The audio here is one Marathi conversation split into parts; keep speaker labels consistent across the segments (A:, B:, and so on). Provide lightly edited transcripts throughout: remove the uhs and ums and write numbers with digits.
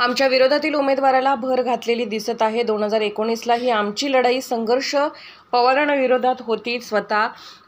A: आमच्या विरोधातील उमेदवाराला भर घातलेली दिसत आहे। 2019ला ही आमची लढाई संघर्ष पवारांविरोधात होती। स्वतः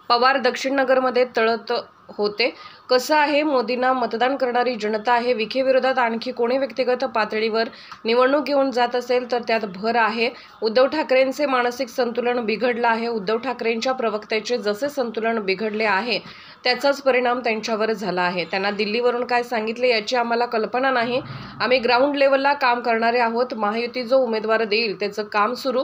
A: पवार दक्षिण नगरमध्ये तळत होते। कसं आहे, मोदींना मतदान करणारी जनता आहे। विखे विरोधात आणखी कोणी व्यक्तिगत पातळीवर निवडणूक घेऊन जात असेल तर त्यात भर आहे। उद्धव ठाकरेंचे मानसिक संतुलन बिघडलं आहे। उद्धव ठाकरेंच्या प्रवक्त्याचे जसे संतुलन बिघडले आहे त्याचाच परिणाम त्यांच्यावर झाला आहे। त्यांना दिल्लीवरून काय सांगितले याची आम्हाला कल्पना नाही। आम्ही ग्राउंड लेवलला काम करणारे आहोत। महायुती जो उमेदवार देईल त्याचं काम सुरू,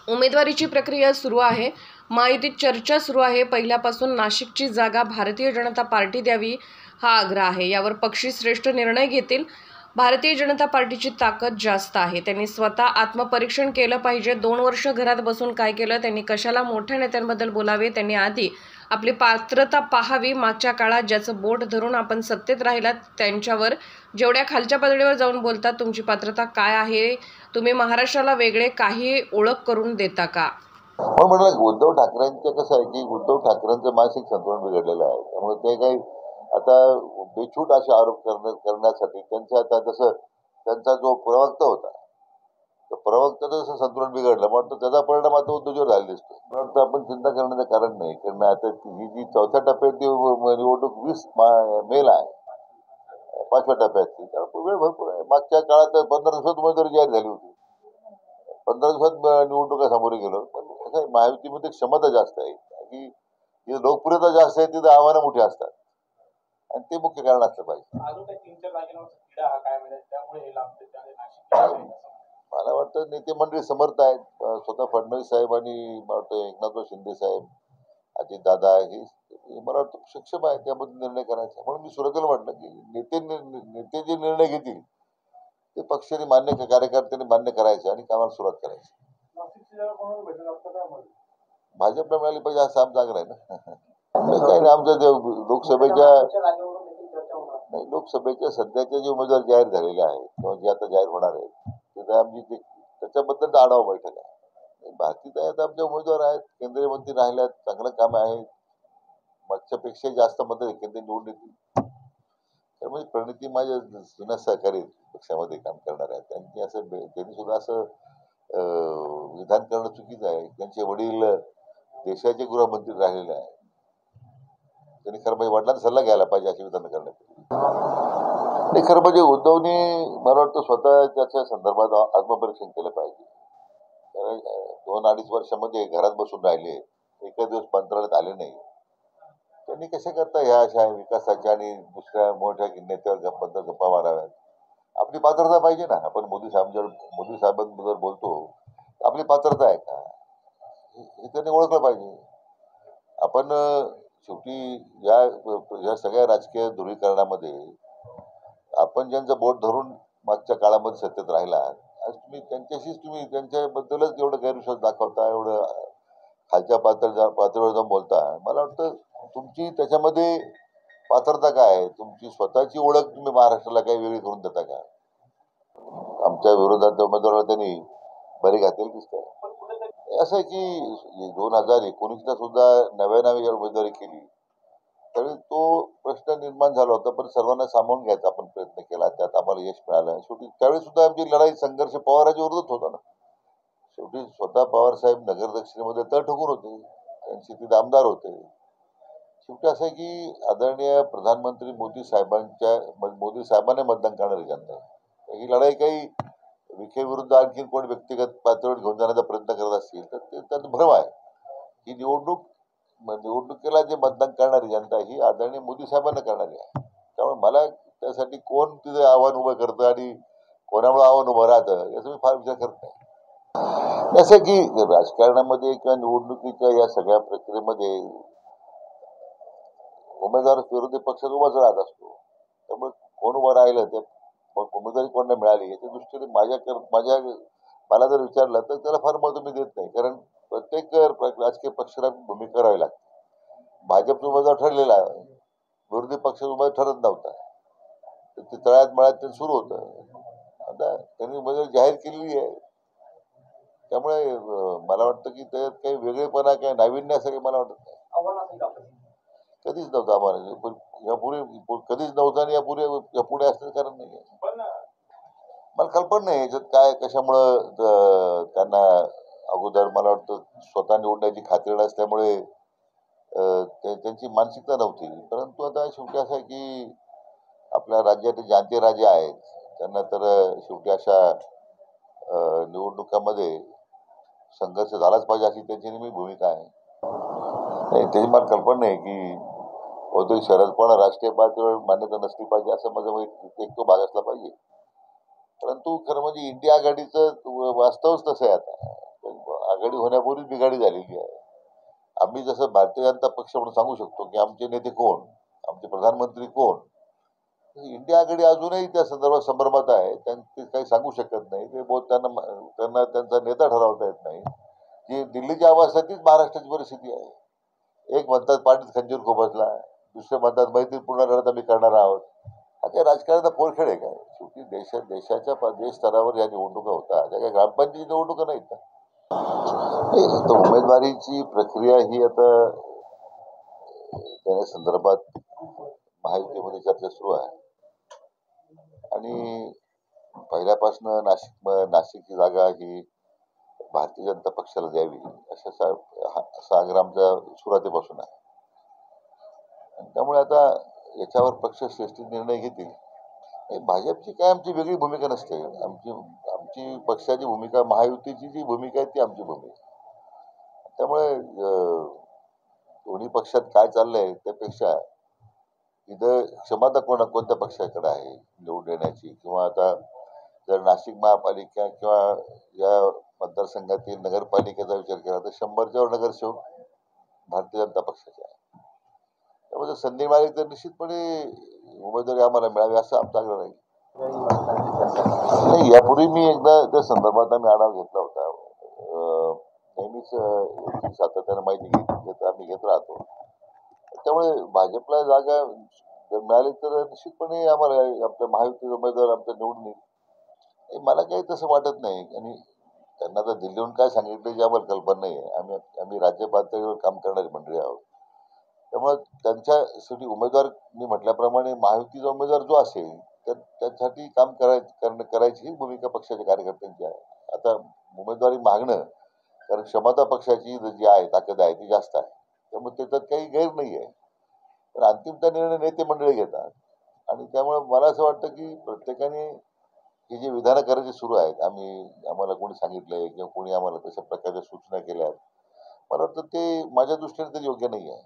A: उमेदवारीची प्रक्रिया सुरू आहे। महायुतीत चर्चा सुरू आहे। पहिल्यापासून नाशिकची जागा भारतीय जनता पार्टी द्यावी हा आग्रह आहे। यावर पक्षी श्रेष्ठ निर्णय घेतील। भारतीय जनता पार्टीची ताकद जास्त आहे। त्यांनी स्वतः आत्मपरीक्षण केलं पाहिजे। 2 वर्ष घरात बसून काय केलं, त्यांनी कशाला मोठ्या नेत्यांबद्दल बोलावे, त्यांनी आधी आपली पात्रता पाहावी। मागच्या काळात ज्याचं बोट धरून आपण सत्तेत राहिलात त्यांच्यावर जेवढ्या खालच्या पातळीवर जाऊन बोलतात, तुमची पात्रता काय आहे, तुम्ही महाराष्ट्राला वेगळे काही ओळख करून देता का?
B: म्हणलं उद्धव ठाकरेंचं कसं आहे की उद्धव ठाकरेंचं मानसिक संतुलन बिघडलेलं आहे। त्यामुळे ते काही आता बेछूट असे आरोप करण्यासाठी त्यांच्या आता जसं त्यांचा जो प्रवक्ता होता तर प्रवक्त्याचं जसं संतुलन बिघडलं म्हणून त्याचा परिणाम आता उद्धवजीवर झाला दिसतो। म्हणून आपण चिंता करण्याचं कारण नाही, कारण आता ही जी 4थ्या टप्प्यातली निवडणूक 20 मेला आहे, 5व्या टप्प्यातली, त्यामुळे वेळ भरपूर आहे। मागच्या काळात 15 दिवसात उमेदवारी जाहीर झाली होती, 15 दिवसात निवडणुका सामोरे गेलो। पण कसं महायुतीमध्ये क्षमता जास्त आहे की जिथे लोकप्रियता जास्त आहे तिथे आव्हानं मोठी असतात आणि ते मुख्य कारण असलं पाहिजे। मला वाटतं नेते मंडळी समर्थ आहेत। स्वतः फडणवीस साहेब आणि मला वाटतं एकनाथ शिंदे साहेब, अजित दादा हे मला वाटतं सक्षम आहे त्यामध्ये निर्णय करायचा। म्हणून मी सुरुवातीला म्हटलं की नेते जे निर्णय घेतील ते पक्षाने मान्य, कार्यकर्त्यांनी मान्य करायचं आणि कामाला सुरुवात करायची। भाजपला मिळाली पाहिजे असं आमचा आग्रह आहे ना। काही नाही, आमच्या लोकसभेच्या सध्याचे जे उमेदवार जाहीर झालेले आहेत किंवा जे आता जाहीर होणार आहेत आमची त्याच्याबद्दल आढावा बैठक आहे। बाकी आता आमचे उमेदवार आहेत, केंद्रीय मंत्री राहिल्यात, चांगलं काम आहे, मागच्यापेक्षा जास्त मतं केंद्रीय निवडून येतील। त्यामुळे प्रणिती माझ्या जुन्या सहकारी पक्षामध्ये काम करणार आहेत, त्यांनी सुद्धा असं विधान करणं चुकीचं आहे। त्यांचे वडील देशाचे गृहमंत्री राहिलेले आहेत, त्यांनी खरं म्हणजे वडिलांचा सल्ला घ्यायला पाहिजे अशी विधान करण्यात। खरं म्हणजे उद्धवने मला वाटतं स्वतः त्याच्या संदर्भात आत्मपरीक्षण केलं पाहिजे। कारण 2-2.5 वर्षामध्ये घरात बसून राहिले, एका दिवस मंत्रालयात आले नाही, त्यांनी कशा करता ह्या अशा विकासाच्या आणि दुसऱ्या मोठ्या नेत्याबद्दल गप्पा माराव्यात? आपली पात्रता पाहिजे ना। आपण मोदी साहेबांबद्दल बोलतो, आपली पात्रता आहे का हे त्यांनी ओळखलं पाहिजे। आपण शेवटी या सगळ्या राजकीय ध्रुवीकरणामध्ये आपण ज्यांचं बोट धरून मागच्या काळामध्ये सत्तेत राहिला, आज तुम्ही त्यांच्याबद्दलच एवढं गैरविश्वास दाखवता, एवढं खालच्या पातळीवर जाऊन बोलता। मला वाटतं तुमची त्याच्यामध्ये पात्रता काय आहे, तुमची स्वतःची ओळख तुम्ही महाराष्ट्राला काही वेगळी करून देता का? आमच्या विरोधात उमेदवाराला त्यांनी बरी घातलेली दिसतंय। असं आहे की 2019ला सुद्धा नव्याने उमेदवारी केली त्यावेळी तो प्रश्न निर्माण झाला होता, पण सर्वांना सामावून घ्यायचा आपण प्रयत्न केला, त्यात आम्हाला यश मिळालं। शेवटी त्यावेळी सुद्धा आमची लढाई संघर्ष पवारांच्या विरोधात होता ना। शेवटी स्वतः पवार साहेब नगर दक्षिणेमध्ये तळ ठोकून होते, त्यांचे तिथे आमदार होते। शेवटी असं आहे की आदरणीय प्रधानमंत्री मोदी साहेबांना मतदान करणारी जनता आहे। ही लढाई काही विखे विरुद्ध आणखी कोण व्यक्तिगत पातळीवर घेऊन जाण्याचा प्रयत्न करत असतील तर त्यात भ्रम आहे। ही निवडणुकीला जे मतदान करणारी जनता ही आदरणीय मोदी साहेबांना करणारी आहे। त्यामुळे मला त्यासाठी कोण तिथे आव्हान उभं करतं आणि कोणामुळे आव्हान उभं राहतं याचा मी फार विचार करत नाही। असं की राजकारणामध्ये किंवा निवडणुकीच्या या सगळ्या प्रक्रियेमध्ये उमेदवार विरोधी पक्षात उभाच राहत असतो। त्यामुळे कोण उभं राहिलं ते उमेदवारी कोणाला मिळाली याच्या दृष्टीने मला जर विचारलं तर त्याला फार महत्त्व मी देत नाही, कारण प्रत्येक राजकीय पक्षाला भूमिका करावी लागते। भाजपचा उमेदवार ठरलेला आहे, विरोधी पक्षाचा उमेदवार ठरत नव्हता, ते तळ्यात मळ्यात ते सुरू होतं। आता त्यांनी उमेदवारी जाहीर केलेली आहे, त्यामुळे मला वाटतं की त्यात काही वेगळेपणा काही नाविन्य असं मला वाटत नाही। कधीच नव्हतं आम्हाला, यापूर्वी कधीच नव्हतं आणि यापुढे असण्याचं कारण नाही आहे। मला कल्पना नाही याच्यात काय कशामुळं त्यांना अगोदर मला वाटतं स्वतः निवडण्याची खात्री असल्यामुळे त्यांची मानसिकता नव्हती. परंतु आता शेवटी असं आहे की आपल्या राज्याचे जाणते राजे आहेत, त्यांना तर शेवटी अशा निवडणुकामध्ये संघर्ष झालाच पाहिजे अशी त्यांची नेहमी भूमिका आहे. नाही त्याची मला कल्पना नाही की बहुतेक शरद पवार राष्ट्रीय पातळीवर मान्यता नसली पाहिजे असं माझं एक तो भाग असला पाहिजे. परंतु खरं म्हणजे इंडिया आघाडीचं वास्तवच तसं आहे. आता आघाडी होण्यापूर्वी बिघाडी झालेली आहे. आम्ही जसं भारतीय जनता पक्ष म्हणून सांगू शकतो की आमचे नेते कोण, आमचे प्रधानमंत्री कोण, इंडिया आघाडी अजूनही त्या संदर्भात संभ्रमात आहे. ते काही सांगू शकत नाही. ते बहुत त्यांना त्यांचा नेता ठरवता येत नाही. जी दिल्लीच्या आवाजासाठीच महाराष्ट्राची परिस्थिती आहे. एक म्हणतात पाठीत खंजीर खोपसला, दुसरे म्हणतात मैत्रीपूर्ण लढत आम्ही करणार आहोत. हा काही राजकारणाचा पोरखेड आहे काय? शेवटी देशाच्या देश स्तरावर या निवडणुका होतात, त्या काही ग्रामपंचायती निवडणुका नाहीत. आता उमेदवारीची प्रक्रिया ही आता त्या संदर्भात महायुतीमध्ये चर्चा सुरू आहे आणि पहिल्यापासून नाशिकची जागा ही भारतीय जनता पक्षाला द्यावी असा आग्रह आमच्या सुरुवातीपासून आहे. आणि त्यामुळे आता याच्यावर पक्ष श्रेष्ठी निर्णय घेतील. भाजपची काय आमची वेगळी भूमिका नसते. आमची पक्षाची भूमिका, महायुतीची जी भूमिका आहे ती आमची भूमिका. त्यामुळे दोन्ही पक्षात काय चाललंय त्यापेक्षा इथं क्षमता कोणत्या पक्षाकडे आहे निवडून येण्याची, किंवा आता जर नाशिक महापालिका किंवा या मतदारसंघातील नगरपालिकेचा विचार केला तर 100च्या वर नगरसेवक भारतीय जनता पक्षाचे आहे. त्यामुळे संधी मिळाली तर निश्चितपणे उमेदवारी आम्हाला मिळावी असं आमचा आग्रह राहील. नाही, यापूर्वी मी एकदा त्या संदर्भात आम्ही आढावा घेतला होता. नेहमीच सातत्यानं माहिती आम्ही घेत राहतो. त्यामुळे भाजपला जागा जर मिळाली तर निश्चितपणे आम्हाला आपल्या महायुतीचा उमेदवार आमचा निवडून येईल. मला काही तसं वाटत नाही. आणि त्यांना तर दिल्लीहून काय सांगितलं याची आम्हाला कल्पना नाही आहे. आम्ही राज्य पातळीवर काम करणारी मंडळी आहोत. त्यामुळे त्यांच्यासाठी उमेदवार मी म्हटल्याप्रमाणे महायुतीचा उमेदवार जो असेल तर त्यासाठी काम करायची ही भूमिका पक्षाच्या कार्यकर्त्यांची आहे. आता उमेदवारी मागणं, कारण क्षमता पक्षाची जी आहे, ताकद आहे ती जास्त आहे. त्यामुळे त्याच्यात काही गैर नाही आहे. पण अंतिमता निर्णय नेते मंडळी घेतात. आणि त्यामुळे मला असं वाटतं की प्रत्येकाने ही जी विधानं करायची सुरू आहेत, आम्हाला कोणी सांगितलंय किंवा कोणी आम्हाला तशा प्रकारच्या सूचना केल्या आहेत, मला वाटतं ते माझ्या दृष्टीने तरी योग्य नाही आहे.